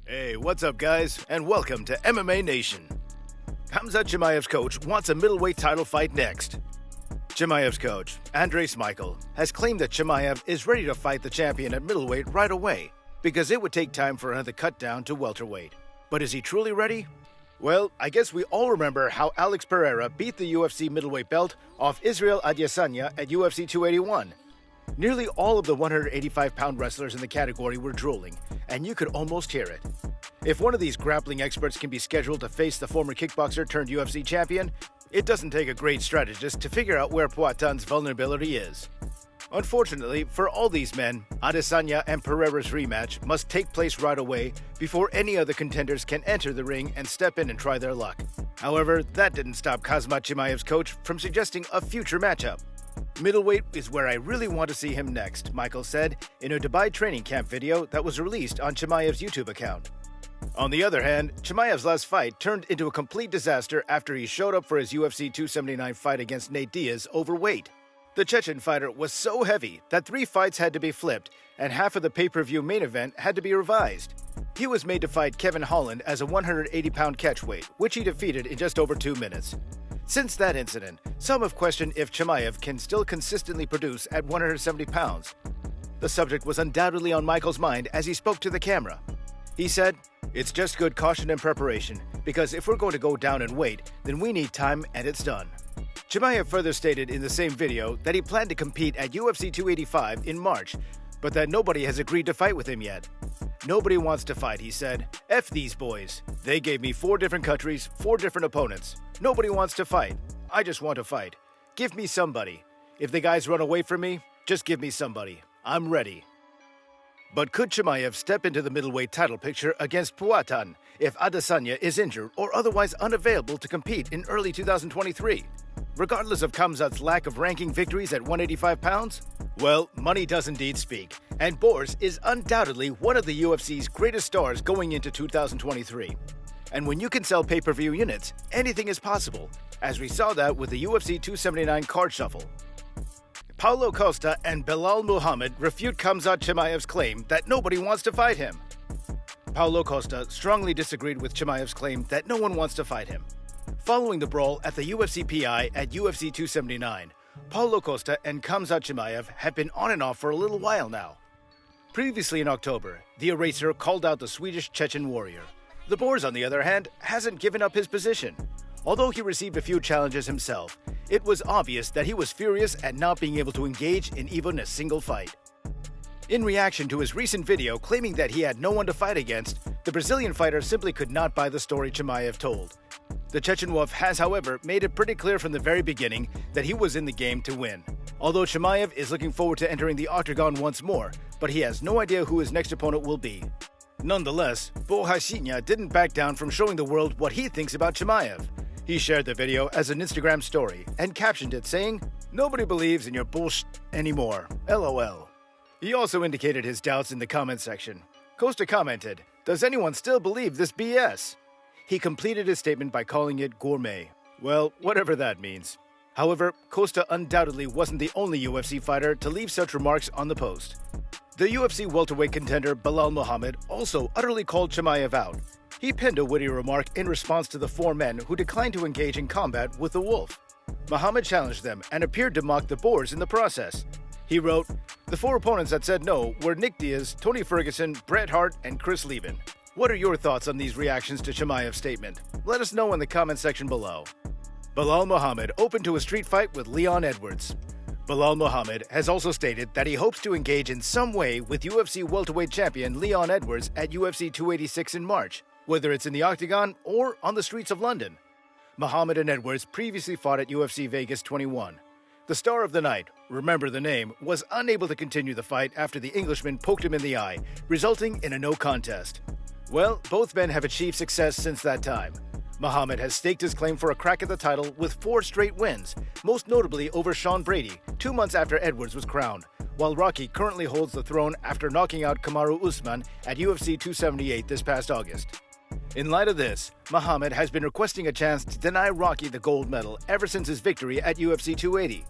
Hey, what's up guys, and welcome to MMA Nation. Khamzat Chimaev's coach wants a middleweight title fight next. Chimaev's coach, Micheal, has claimed that Chimaev is ready to fight the champion at middleweight right away because it would take time for another cut down to welterweight. But is he truly ready? Well, I guess we all remember how Alex Pereira beat the UFC middleweight belt off Israel Adesanya at UFC 281. Nearly all of the 185-pound wrestlers in the category were drooling, and you could almost hear it. If one of these grappling experts can be scheduled to face the former kickboxer turned UFC champion, it doesn't take a great strategist to figure out where Poatan's vulnerability is. Unfortunately, for all these men, Adesanya and Pereira's rematch must take place right away before any other contenders can enter the ring and step in and try their luck. However, that didn't stop Khamzat Chimaev's coach from suggesting a future matchup. Middleweight is where I really want to see him next, Micheal said in a Dubai training camp video that was released on Chimaev's YouTube account. On the other hand, Chimaev's last fight turned into a complete disaster after he showed up for his UFC 279 fight against Nate Diaz overweight. The Chechen fighter was so heavy that 3 fights had to be flipped and half of the pay-per-view main event had to be revised. He was made to fight Kevin Holland as a 180-pound catchweight, which he defeated in just over 2 minutes. Since that incident, some have questioned if Chimaev can still consistently produce at 170 pounds. The subject was undoubtedly on Micheal's mind as he spoke to the camera. He said, "It's just good caution and preparation, because if we're going to go down in weight, then we need time and it's done." Chimaev further stated in the same video that he planned to compete at UFC 285 in March, but that nobody has agreed to fight with him yet. "Nobody wants to fight," he said. "F these boys. They gave me 4 different countries, 4 different opponents. Nobody wants to fight. I just want to fight. Give me somebody. If the guys run away from me, just give me somebody. I'm ready." But could Chimaev step into the middleweight title picture against Poatan if Adesanya is injured or otherwise unavailable to compete in early 2023? Regardless of Khamzat's lack of ranking victories at 185 pounds? Well, money does indeed speak, and Boers is undoubtedly one of the UFC's greatest stars going into 2023. And when you can sell pay-per-view units, anything is possible, as we saw that with the UFC 279 card shuffle. Paulo Costa and Belal Muhammad refute Khamzat Chimaev's claim that nobody wants to fight him. Paulo Costa strongly disagreed with Chimaev's claim that no one wants to fight him. Following the brawl at the UFC PI at UFC 279, Paulo Costa and Khamzat Chimaev have been on and off for a little while now. Previously in October, the Eraser called out the Swedish Chechen warrior. The Boers, on the other hand, hasn't given up his position. Although he received a few challenges himself, it was obvious that he was furious at not being able to engage in even a single fight. In reaction to his recent video claiming that he had no one to fight against, the Brazilian fighter simply could not buy the story Chimaev told. The Chechen Wolf has, however, made it pretty clear from the very beginning that he was in the game to win. Although Chimaev is looking forward to entering the octagon once more, but he has no idea who his next opponent will be. Nonetheless, Bohashinya didn't back down from showing the world what he thinks about Chimaev. He shared the video as an Instagram story and captioned it saying, "Nobody believes in your bullshit anymore, LOL." He also indicated his doubts in the comment section. Costa commented, "Does anyone still believe this BS?" He completed his statement by calling it gourmet. Well, whatever that means. However, Costa undoubtedly wasn't the only UFC fighter to leave such remarks on the post. The UFC welterweight contender Belal Muhammad also utterly called Chimaev out. He penned a witty remark in response to the 4 men who declined to engage in combat with the Wolf. Muhammad challenged them and appeared to mock the Boers in the process. He wrote, "The 4 opponents that said no were Nick Diaz, Tony Ferguson, Bret Hart, and Chris Leben." What are your thoughts on these reactions to Chimaev's statement? Let us know in the comment section below. Belal Muhammad opened to a street fight with Leon Edwards. Belal Muhammad has also stated that he hopes to engage in some way with UFC welterweight champion Leon Edwards at UFC 286 in March, whether it's in the octagon or on the streets of London. Muhammad and Edwards previously fought at UFC Vegas 21. The star of the night, remember the name, was unable to continue the fight after the Englishman poked him in the eye, resulting in a no contest. Well, both men have achieved success since that time. Muhammad has staked his claim for a crack at the title with 4 straight wins, most notably over Sean Brady, 2 months after Edwards was crowned, while Rocky currently holds the throne after knocking out Kamaru Usman at UFC 278 this past August. In light of this, Muhammad has been requesting a chance to deny Rocky the gold medal ever since his victory at UFC 280.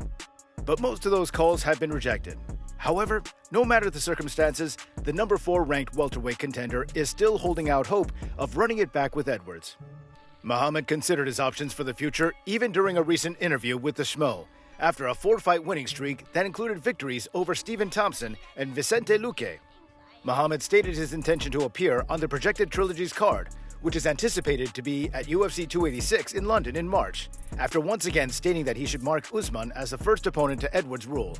But most of those calls have been rejected. However, no matter the circumstances, the number 4 ranked welterweight contender is still holding out hope of running it back with Edwards. Muhammad considered his options for the future even during a recent interview with the Schmo, after a 4-fight winning streak that included victories over Stephen Thompson and Vicente Luque. Muhammad stated his intention to appear on the projected trilogy's card, which is anticipated to be at UFC 286 in London in March, after once again stating that he should mark Usman as the first opponent to Edwards' rule.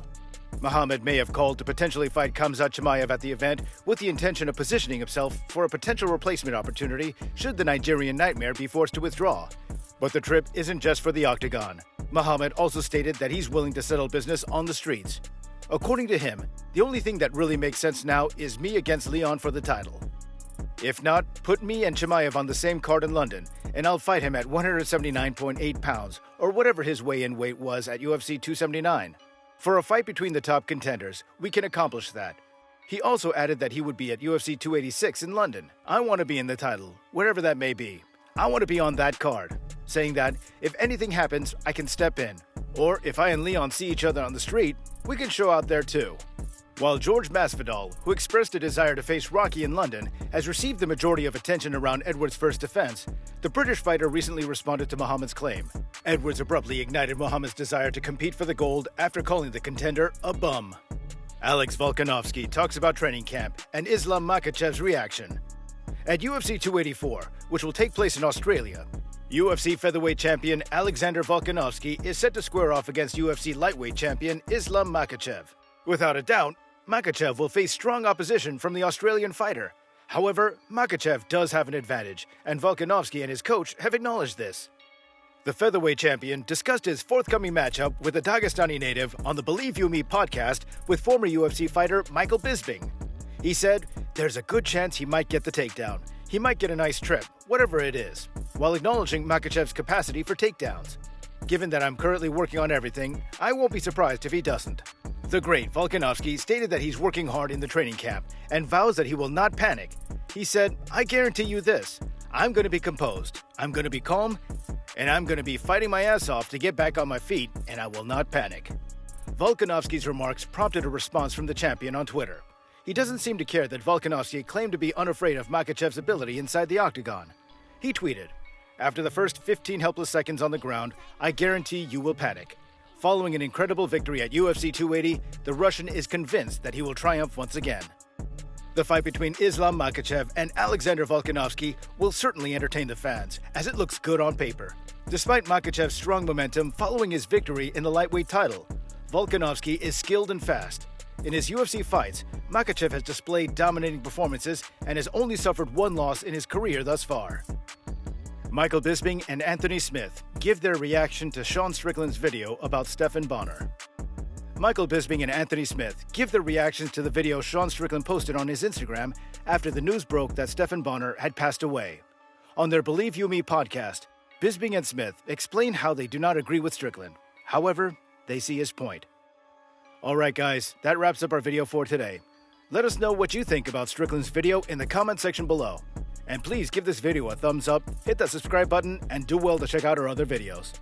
Muhammad may have called to potentially fight Khamzat Chimaev at the event with the intention of positioning himself for a potential replacement opportunity should the Nigerian Nightmare be forced to withdraw. But the trip isn't just for the octagon. Muhammad also stated that he's willing to settle business on the streets. According to him, the only thing that really makes sense now is me against Leon for the title. If not, put me and Chimaev on the same card in London, and I'll fight him at 179.8 pounds, or whatever his weigh-in weight was at UFC 279. For a fight between the top contenders, we can accomplish that. He also added that he would be at UFC 286 in London. I want to be in the title, wherever that may be. I want to be on that card, saying that if anything happens, I can step in. Or if I and Leon see each other on the street, we can show out there too. While George Masvidal, who expressed a desire to face Rocky in London, has received the majority of attention around Edwards' first defense, the British fighter recently responded to Muhammad's claim. Edwards abruptly ignited Muhammad's desire to compete for the gold after calling the contender a bum. Alex Volkanovski talks about training camp and Islam Makhachev's reaction. At UFC 284, which will take place in Australia, UFC featherweight champion Alexander Volkanovski is set to square off against UFC lightweight champion Islam Makhachev. Without a doubt, Makhachev will face strong opposition from the Australian fighter. However, Makhachev does have an advantage, and Volkanovski and his coach have acknowledged this. The featherweight champion discussed his forthcoming matchup with a Dagestani native on the Believe You Me podcast with former UFC fighter Micheal Bisping. He said, "There's a good chance he might get the takedown. He might get a nice trip, whatever it is," while acknowledging Makhachev's capacity for takedowns. "Given that I'm currently working on everything, I won't be surprised if he doesn't." The great Volkanovski stated that he's working hard in the training camp and vows that he will not panic. He said, "I guarantee you this, I'm going to be composed, I'm going to be calm, and I'm going to be fighting my ass off to get back on my feet, and I will not panic." Volkanovski's remarks prompted a response from the champion on Twitter. He doesn't seem to care that Volkanovski claimed to be unafraid of Makhachev's ability inside the octagon. He tweeted, "After the first 15 helpless seconds on the ground, I guarantee you will panic." Following an incredible victory at UFC 280, the Russian is convinced that he will triumph once again. The fight between Islam Makhachev and Alexander Volkanovski will certainly entertain the fans, as it looks good on paper. Despite Makhachev's strong momentum following his victory in the lightweight title, Volkanovski is skilled and fast. In his UFC fights, Makhachev has displayed dominating performances and has only suffered one loss in his career thus far. Michael Bisping and Anthony Smith give their reaction to Sean Strikland's video about Stephen Bonnar. Michael Bisping and Anthony Smith give their reactions to the video Sean Strikland posted on his Instagram after the news broke that Stephen Bonnar had passed away. On their Believe You Me podcast, Bisping and Smith explain how they do not agree with Strikland. However, they see his point. Alright guys, that wraps up our video for today. Let us know what you think about Strikland's video in the comment section below. And please give this video a thumbs up, hit that subscribe button, and do well to check out our other videos.